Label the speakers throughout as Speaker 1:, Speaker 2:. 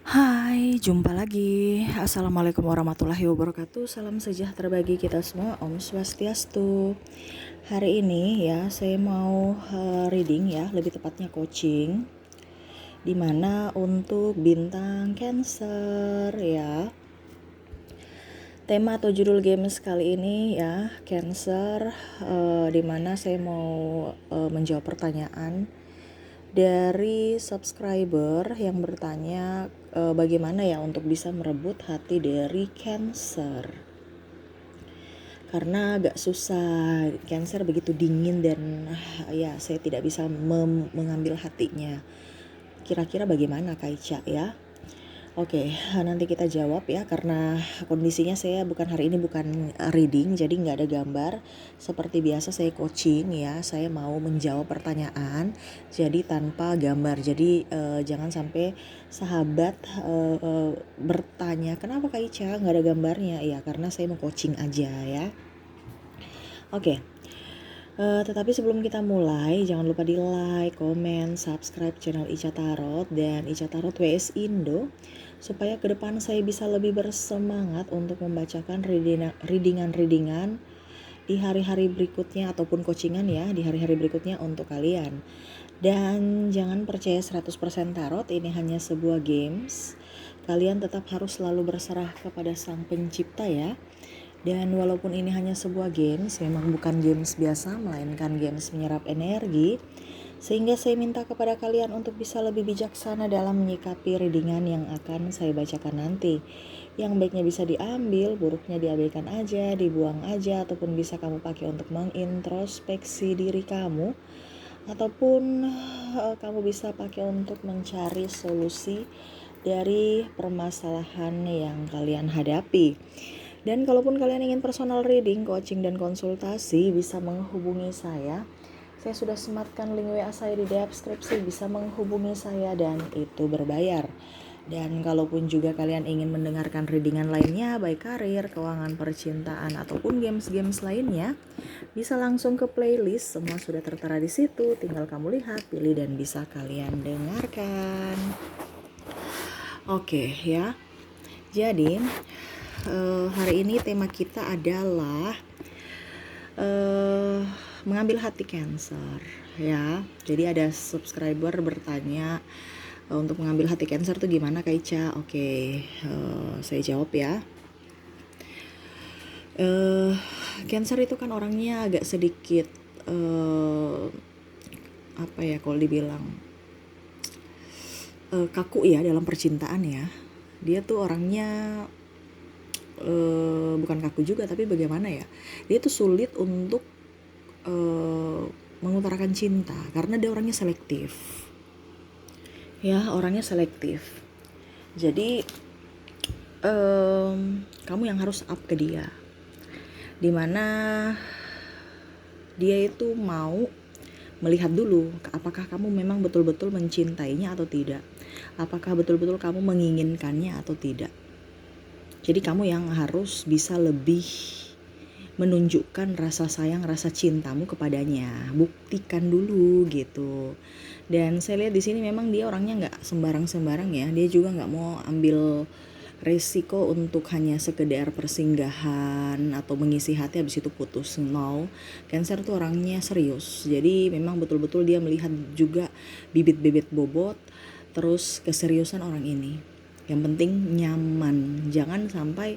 Speaker 1: Hai, jumpa lagi. Assalamualaikum warahmatullahi wabarakatuh. Salam sejahtera bagi kita semua. Om Swastiastu. Hari ini ya, saya mau reading ya, lebih tepatnya coaching. Dimana untuk bintang Cancer ya. Tema atau judul games kali ini ya, Cancer. Dimana saya mau menjawab pertanyaan dari subscriber yang bertanya bagaimana ya untuk bisa merebut hati dari Cancer. Karena agak susah, Cancer begitu dingin dan ya saya tidak bisa mengambil hatinya. Kira-kira bagaimana Kak Ica ya? Oke, nanti kita jawab ya, karena kondisinya saya hari ini bukan reading, jadi nggak ada gambar. Seperti biasa saya coaching ya, saya mau menjawab pertanyaan, jadi tanpa gambar. Jadi jangan sampai sahabat bertanya, kenapa Kak Ica nggak ada gambarnya? Ya karena saya mau coaching aja ya. Oke. Tetapi sebelum kita mulai, jangan lupa di like, komen, subscribe channel Ica Tarot dan Ica Tarot WS Indo, supaya ke depan saya bisa lebih bersemangat untuk membacakan readingan di hari-hari berikutnya ataupun coachingan ya di hari-hari berikutnya untuk kalian. Dan jangan percaya 100% tarot, ini hanya sebuah games. Kalian tetap harus selalu berserah kepada Sang Pencipta ya. Dan walaupun ini hanya sebuah games, memang bukan games biasa, melainkan games menyerap energi. Sehingga saya minta kepada kalian untuk bisa lebih bijaksana dalam menyikapi readingan yang akan saya bacakan nanti. Yang baiknya bisa diambil, buruknya diabaikan aja, dibuang aja, ataupun bisa kamu pakai untuk mengintrospeksi diri kamu. Ataupun kamu bisa pakai untuk mencari solusi dari permasalahan yang kalian hadapi. Dan kalaupun kalian ingin personal reading, coaching, dan konsultasi, bisa menghubungi saya. Saya sudah sematkan link WA saya di deskripsi, bisa menghubungi saya dan itu berbayar. Dan kalaupun juga kalian ingin mendengarkan readingan lainnya, baik karir, keuangan, percintaan, ataupun games-games lainnya, bisa langsung ke playlist, semua sudah tertera di situ. Tinggal kamu lihat, pilih, dan bisa kalian dengarkan. Oke ya. Jadi hari ini tema kita adalah mengambil hati Cancer ya. Jadi ada subscriber bertanya untuk mengambil hati Cancer tuh gimana Kak Ica? Oke, saya jawab ya. Cancer itu kan orangnya agak sedikit apa ya kalau dibilang kaku ya dalam percintaan ya. Dia tuh orangnya bukan kaku juga, tapi bagaimana ya, dia tuh sulit untuk mengutarakan cinta karena dia orangnya selektif ya, orangnya selektif. Jadi kamu yang harus up ke dia, dimana dia itu mau melihat dulu apakah kamu memang betul-betul mencintainya atau tidak, apakah betul-betul kamu menginginkannya atau tidak. Jadi kamu yang harus bisa lebih menunjukkan rasa sayang, rasa cintamu kepadanya. Buktikan dulu gitu. Dan saya lihat di sini memang dia orangnya nggak sembarang-sembarang ya. Dia juga nggak mau ambil resiko untuk hanya sekedar persinggahan atau mengisi hati habis itu putus. No, Cancer tuh orangnya serius. Jadi memang betul-betul dia melihat juga bibit-bibit bobot, terus keseriusan orang ini. Yang penting nyaman, jangan sampai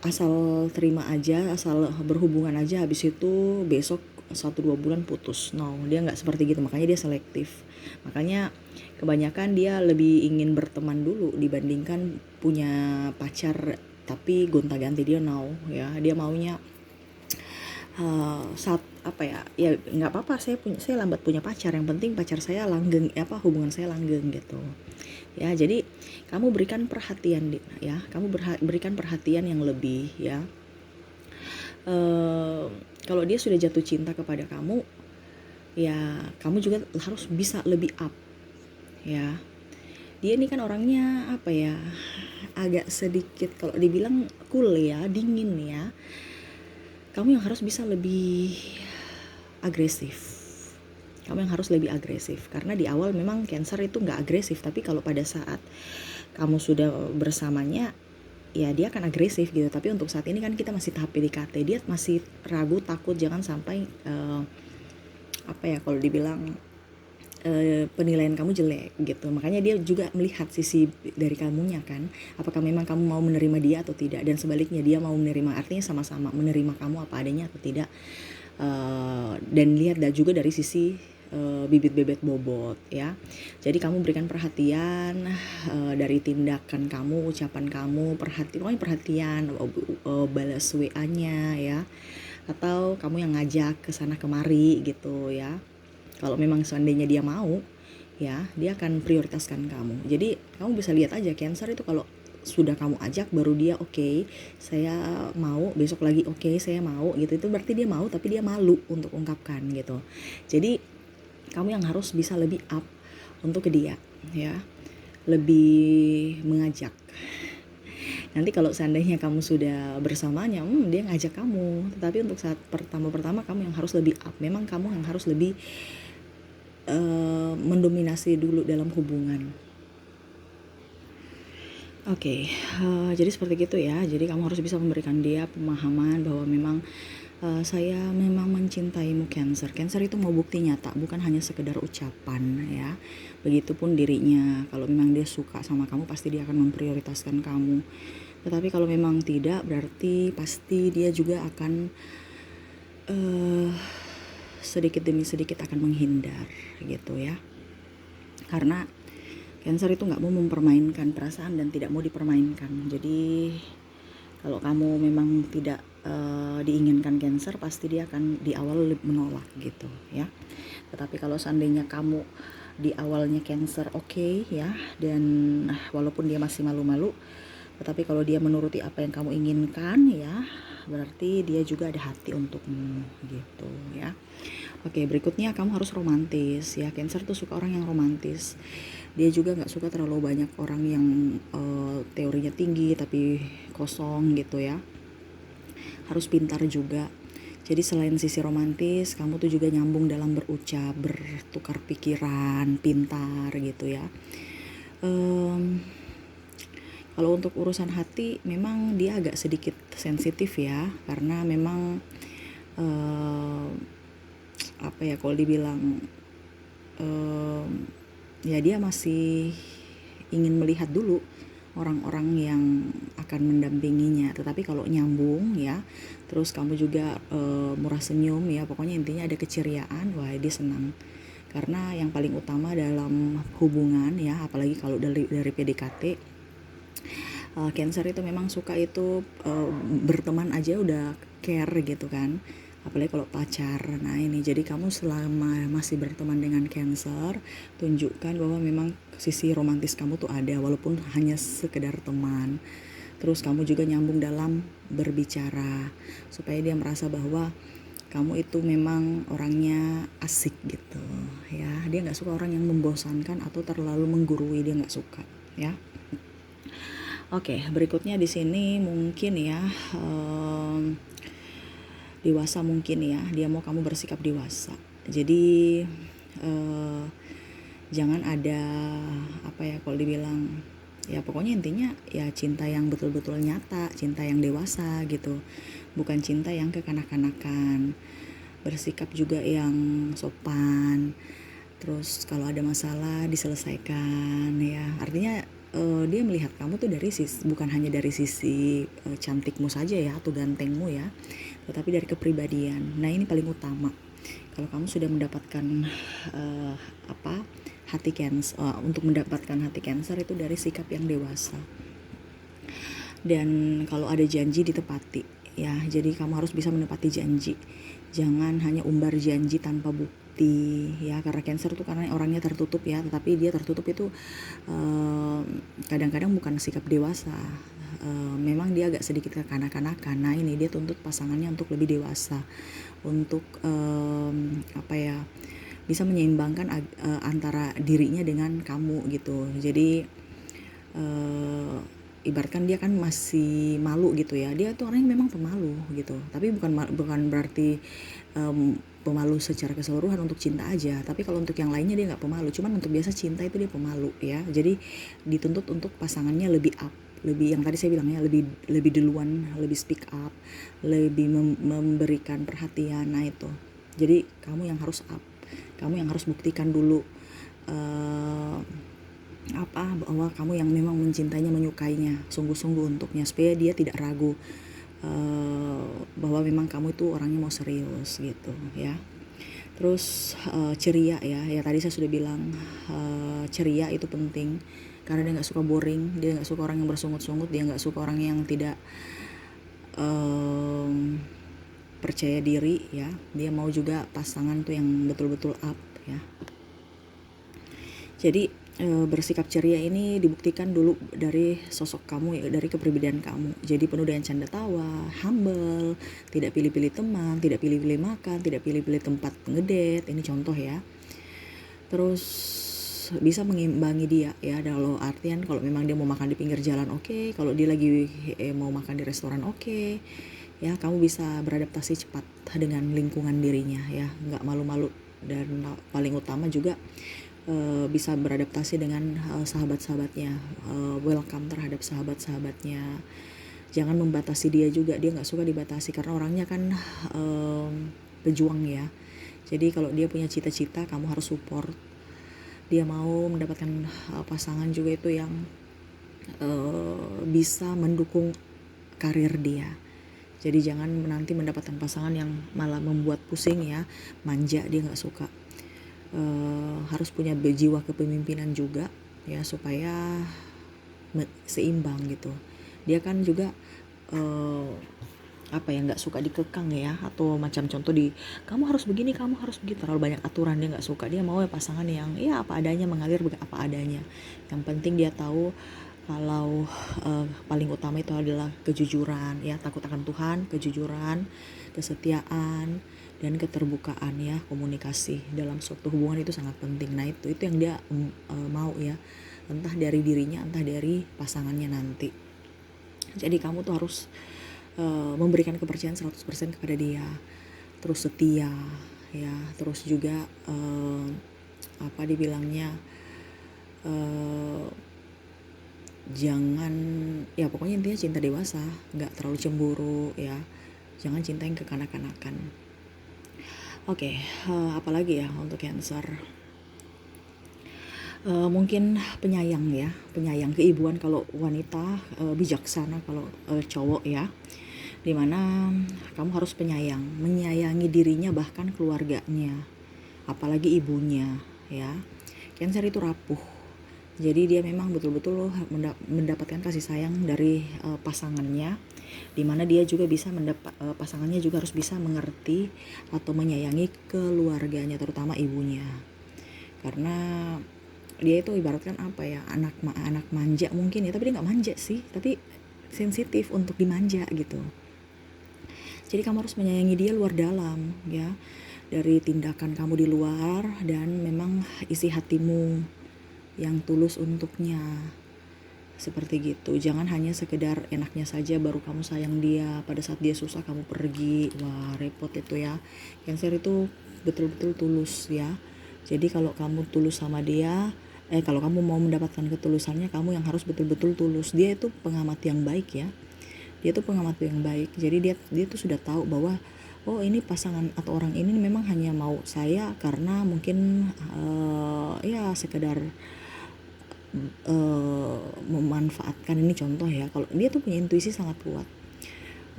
Speaker 1: asal terima aja, asal berhubungan aja, habis itu besok 1-2 bulan putus. No, dia nggak seperti gitu, makanya dia selektif. Makanya kebanyakan dia lebih ingin berteman dulu dibandingkan punya pacar tapi gonta-ganti. Dia no ya, dia maunya saat apa ya nggak apa-apa, saya lambat punya pacar, yang penting pacar saya langgeng, hubungan saya langgeng gitu ya. Jadi kamu berikan perhatian ya, kamu berikan perhatian yang lebih ya. Kalau dia sudah jatuh cinta kepada kamu ya, kamu juga harus bisa lebih up ya. Dia ini kan orangnya apa ya, agak sedikit kalau dibilang cool ya, dingin ya. Kamu yang harus bisa lebih agresif Kamu yang harus lebih agresif, karena di awal memang Cancer itu nggak agresif, tapi kalau pada saat kamu sudah bersamanya, ya dia akan agresif gitu. Tapi untuk saat ini kan kita masih tahap PDKT, dia masih ragu, takut jangan sampai apa ya kalau dibilang penilaian kamu jelek gitu. Makanya dia juga melihat sisi dari kamunya kan, apakah memang kamu mau menerima dia atau tidak, dan sebaliknya dia mau menerima, artinya sama-sama menerima kamu apa adanya atau tidak. Dan lihat juga dari sisi bibit bebet bobot ya. Jadi kamu berikan perhatian dari tindakan kamu, ucapan kamu, pokoknya perhatian, balas WA-nya ya, atau kamu yang ngajak ke sana kemari gitu ya. Kalau memang seandainya dia mau ya, dia akan prioritaskan kamu. Jadi kamu bisa lihat aja Cancer itu kalau sudah kamu ajak baru dia oke, saya mau, besok lagi oke, saya mau gitu. Itu berarti dia mau tapi dia malu untuk ungkapkan gitu. Jadi kamu yang harus bisa lebih up untuk ke dia ya, lebih mengajak. Nanti kalau seandainya kamu sudah bersamanya, dia ngajak kamu. Tetapi untuk saat pertama-pertama kamu yang harus lebih up. Memang kamu yang harus lebih mendominasi dulu dalam hubungan. Oke, jadi seperti itu ya. Jadi kamu harus bisa memberikan dia pemahaman bahwa memang saya memang mencintaimu Cancer. Cancer itu mau bukti nyata, bukan hanya sekedar ucapan ya. Begitupun dirinya, kalau memang dia suka sama kamu pasti dia akan memprioritaskan kamu. Tetapi kalau memang tidak, berarti pasti dia juga akan sedikit demi sedikit akan menghindar gitu ya. Karena Cancer itu nggak mau mempermainkan perasaan dan tidak mau dipermainkan. Jadi kalau kamu memang tidak diinginkan Cancer, pasti dia akan di awal menolak gitu ya. Tetapi kalau seandainya kamu di awalnya Cancer oke ya, dan walaupun dia masih malu-malu, tetapi kalau dia menuruti apa yang kamu inginkan ya, berarti dia juga ada hati untukmu gitu ya. Oke, berikutnya kamu harus romantis ya. Cancer tuh suka orang yang romantis. Dia juga nggak suka terlalu banyak orang yang teorinya tinggi tapi kosong gitu ya. Harus pintar juga. Jadi selain sisi romantis, kamu tuh juga nyambung dalam berucap, bertukar pikiran, pintar gitu ya. Kalau untuk urusan hati memang dia agak sedikit sensitif ya, karena memang apa ya kalau dibilang ya dia masih ingin melihat dulu orang-orang yang akan mendampinginya. Tetapi kalau nyambung ya, terus kamu juga murah senyum ya, pokoknya intinya ada keceriaan, wah dia senang. Karena yang paling utama dalam hubungan ya, apalagi kalau dari PDKT, Cancer itu memang suka itu berteman aja udah care gitu kan, apalagi kalau pacar. Nah ini, jadi kamu selama masih berteman dengan Cancer, tunjukkan bahwa memang sisi romantis kamu tuh ada, walaupun hanya sekedar teman. Terus kamu juga nyambung dalam berbicara, supaya dia merasa bahwa kamu itu memang orangnya asik gitu ya. Dia nggak suka orang yang membosankan atau terlalu menggurui, dia nggak suka ya. Oke, berikutnya di sini mungkin ya dewasa mungkin ya, dia mau kamu bersikap dewasa. Jadi jangan ada apa ya kalau dibilang ya, pokoknya intinya ya cinta yang betul-betul nyata, cinta yang dewasa gitu, bukan cinta yang kekanak-kanakan. Bersikap juga yang sopan, terus kalau ada masalah diselesaikan ya. Artinya dia melihat kamu tuh dari sisi, bukan hanya dari sisi cantikmu saja ya atau gantengmu ya, tetapi dari kepribadian. Nah ini paling utama. Kalau kamu sudah mendapatkan hati Cancer, untuk mendapatkan hati Cancer itu dari sikap yang dewasa. Dan kalau ada janji ditepati ya, jadi kamu harus bisa menepati janji. Jangan hanya umbar janji tanpa bukti ya, karena Cancer tuh karena orangnya tertutup ya, tetapi dia tertutup itu kadang-kadang bukan sikap dewasa. Memang dia agak sedikit kekanak-kanakan. Nah ini dia tuntut pasangannya untuk lebih dewasa, untuk bisa menyeimbangkan antara dirinya dengan kamu gitu. Jadi ibaratkan dia kan masih malu gitu ya, dia tuh orangnya memang pemalu gitu, tapi bukan berarti pemalu secara keseluruhan untuk cinta aja, tapi kalau untuk yang lainnya dia nggak pemalu, cuman untuk biasa cinta itu dia pemalu ya. Jadi dituntut untuk pasangannya lebih up, lebih, yang tadi saya bilangnya, lebih lebih duluan, lebih speak up, lebih memberikan perhatian. Nah itu, jadi kamu yang harus up, kamu yang harus buktikan dulu bahwa kamu yang memang mencintainya, menyukainya sungguh-sungguh untuknya, supaya dia tidak ragu bahwa memang kamu itu orangnya mau serius gitu ya. Terus ceria ya tadi saya sudah bilang ceria itu penting, karena dia nggak suka boring, dia nggak suka orang yang bersungut-sungut, dia nggak suka orang yang tidak percaya diri ya. Dia mau juga pasangan tuh yang betul-betul up ya. Jadi bersikap ceria ini dibuktikan dulu dari sosok kamu ya, dari kepribadian kamu. Jadi penuh dengan canda tawa, humble, tidak pilih-pilih teman, tidak pilih-pilih makan, tidak pilih-pilih tempat ngedate. Ini contoh ya. Terus bisa mengimbangi dia ya, kalau artian kalau memang dia mau makan di pinggir jalan oke, kalau dia lagi mau makan di restoran oke. Ya, kamu bisa beradaptasi cepat dengan lingkungan dirinya ya, nggak malu-malu. Dan paling utama juga bisa beradaptasi dengan sahabat-sahabatnya, welcome terhadap sahabat-sahabatnya. Jangan membatasi dia juga, dia nggak suka dibatasi karena orangnya kan pejuang ya. Jadi kalau dia punya cita-cita, kamu harus support. Dia mau mendapatkan pasangan juga itu yang bisa mendukung karir dia. Jadi jangan nanti mendapatkan pasangan yang malah membuat pusing ya, manja, dia nggak suka. Harus punya jiwa kepemimpinan juga ya, supaya seimbang gitu. Dia kan juga nggak suka dikekang ya, atau macam contoh kamu harus begini, kamu harus begitu, terlalu banyak aturan, dia nggak suka. Dia mau ya pasangan yang ya apa adanya, mengalir apa adanya. Yang penting dia tahu kalau paling utama itu adalah kejujuran ya, takut akan Tuhan, kejujuran, kesetiaan, dan keterbukaan ya. Komunikasi dalam suatu hubungan itu sangat penting. Nah itu yang dia mau ya, entah dari dirinya, entah dari pasangannya nanti. Jadi kamu tuh harus memberikan kepercayaan 100% kepada dia, terus setia ya, terus juga dibilangnya jangan ya, pokoknya intinya cinta dewasa, nggak terlalu cemburu ya, jangan cinta yang kekanak-kanakan. Oke, apalagi ya untuk Cancer, mungkin penyayang ya, penyayang, keibuan kalau wanita, bijaksana kalau cowok ya, dimana kamu harus penyayang, menyayangi dirinya bahkan keluarganya, apalagi ibunya ya. Cancer itu rapuh, jadi dia memang betul-betul mendapatkan kasih sayang dari pasangannya, dimana dia juga bisa pasangannya juga harus bisa mengerti atau menyayangi keluarganya, terutama ibunya. Karena dia itu ibaratkan anak manja mungkin ya, tapi dia nggak manja sih, tapi sensitif untuk dimanja gitu. Jadi kamu harus menyayangi dia luar dalam ya, dari tindakan kamu di luar dan memang isi hatimu yang tulus untuknya, seperti gitu. Jangan hanya sekedar enaknya saja baru kamu sayang dia, pada saat dia susah kamu pergi, wah repot itu ya. Cancer itu betul-betul tulus ya. Jadi kalau kamu tulus sama dia, kalau kamu mau mendapatkan ketulusannya, kamu yang harus betul-betul tulus. Dia itu pengamat yang baik ya, dia tuh pengamat yang baik. Jadi dia tuh sudah tahu bahwa oh ini pasangan atau orang ini memang hanya mau saya karena mungkin ya sekedar memanfaatkan. Ini contoh ya, kalau dia tuh punya intuisi sangat kuat,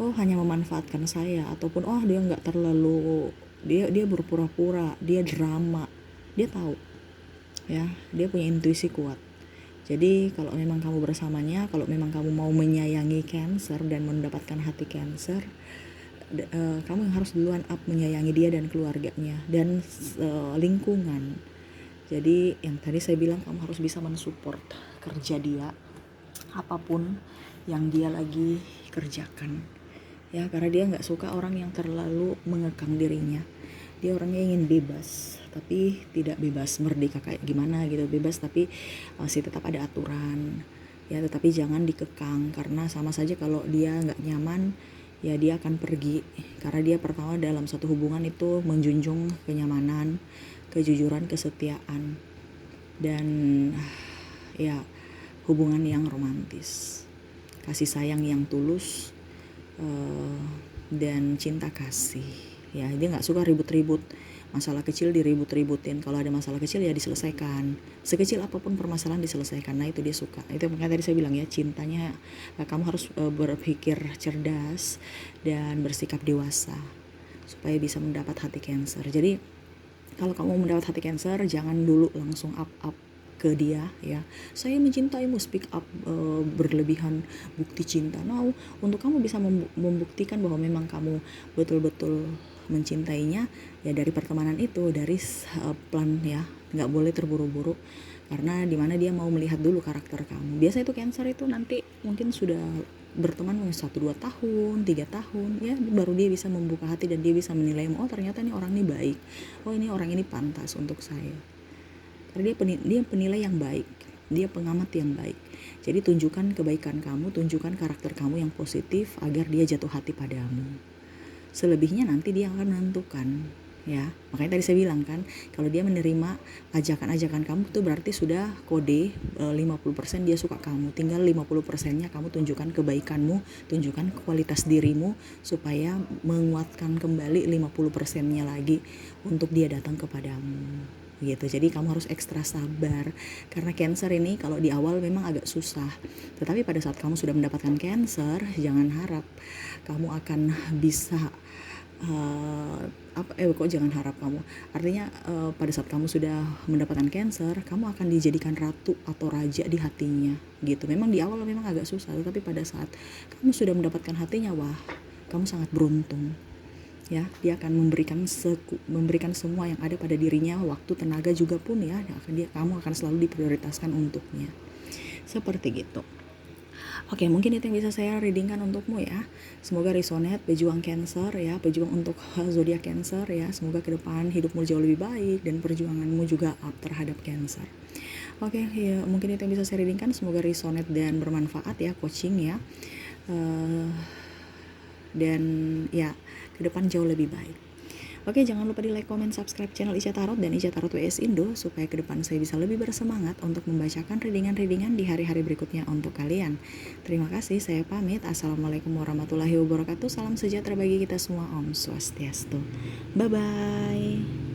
Speaker 1: oh hanya memanfaatkan saya, ataupun oh dia nggak terlalu, dia berpura-pura, dia drama, dia tahu ya, dia punya intuisi kuat. Jadi kalau memang kamu bersamanya, kalau memang kamu mau menyayangi Cancer dan mendapatkan hati Cancer, kamu yang harus duluan up menyayangi dia dan keluarganya dan lingkungan. Jadi yang tadi saya bilang, kamu harus bisa mensupport kerja dia, apapun yang dia lagi kerjakan ya, karena dia nggak suka orang yang terlalu mengekang dirinya. Dia orangnya ingin bebas, tapi tidak bebas merdeka kayak gimana gitu, bebas tapi masih tetap ada aturan ya, tetapi jangan dikekang, karena sama saja kalau dia nggak nyaman ya dia akan pergi karena dia pertama dalam satu hubungan itu menjunjung kenyamanan, kejujuran, kesetiaan, dan ya hubungan yang romantis, kasih sayang yang tulus, dan cinta kasih. Ya dia nggak suka ribut-ribut, masalah kecil diribut-ributin, kalau ada masalah kecil ya diselesaikan, sekecil apapun permasalahan diselesaikan. Nah itu dia suka. Itu makanya tadi saya bilang ya, cintanya kamu harus berpikir cerdas dan bersikap dewasa supaya bisa mendapat hati Cancer. Jadi kalau kamu mendapat hati Cancer, jangan dulu langsung up ke dia ya, saya mencintaimu, speak up, berlebihan bukti cinta. Nah, untuk kamu bisa membuktikan bahwa memang kamu betul-betul mencintainya ya dari pertemanan itu, dari plan ya, nggak boleh terburu-buru, karena dimana dia mau melihat dulu karakter kamu. Biasa itu Cancer itu nanti mungkin sudah berteman 1-2 tahun, 3 tahun ya, baru dia bisa membuka hati dan dia bisa menilai, oh ternyata ini orang ini baik, oh ini orang ini pantas untuk saya. Karena dia penilai yang baik, dia pengamat yang baik. Jadi tunjukkan kebaikan kamu, tunjukkan karakter kamu yang positif agar dia jatuh hati padamu. Selebihnya nanti dia akan menentukan ya. Makanya tadi saya bilang kan, kalau dia menerima ajakan-ajakan kamu itu berarti sudah kode 50% dia suka kamu. Tinggal 50%-nya kamu tunjukkan kebaikanmu, tunjukkan kualitas dirimu supaya menguatkan kembali 50%-nya lagi untuk dia datang kepadamu gitu. Jadi kamu harus ekstra sabar karena Cancer ini kalau di awal memang agak susah, tetapi pada saat kamu sudah mendapatkan Cancer, jangan harap kamu akan bisa jangan harap kamu, artinya pada saat kamu sudah mendapatkan Cancer, kamu akan dijadikan ratu atau raja di hatinya gitu. Memang di awal memang agak susah, tetapi pada saat kamu sudah mendapatkan hatinya, wah kamu sangat beruntung ya. Dia akan memberikan semua yang ada pada dirinya, waktu, tenaga juga pun ya, kamu akan selalu diprioritaskan untuknya, seperti gitu. Oke, mungkin itu yang bisa saya readingkan untukmu ya. Semoga resonate, pejuang Cancer ya, pejuang untuk zodiak Cancer ya. Semoga ke depan hidupmu jauh lebih baik dan perjuanganmu juga up terhadap Cancer. Oke, ya, mungkin itu yang bisa saya readingkan. Semoga resonate dan bermanfaat ya, coaching ya. Dan ya ke depan jauh lebih baik. Oke, jangan lupa di like, comment, subscribe channel Ica Tarot dan Ica Tarot WS Indo supaya ke depan saya bisa lebih bersemangat untuk membacakan readingan-readingan di hari-hari berikutnya untuk kalian. Terima kasih, saya pamit. Assalamualaikum warahmatullahi wabarakatuh. Salam sejahtera bagi kita semua. Om Swastiastu. Bye-bye.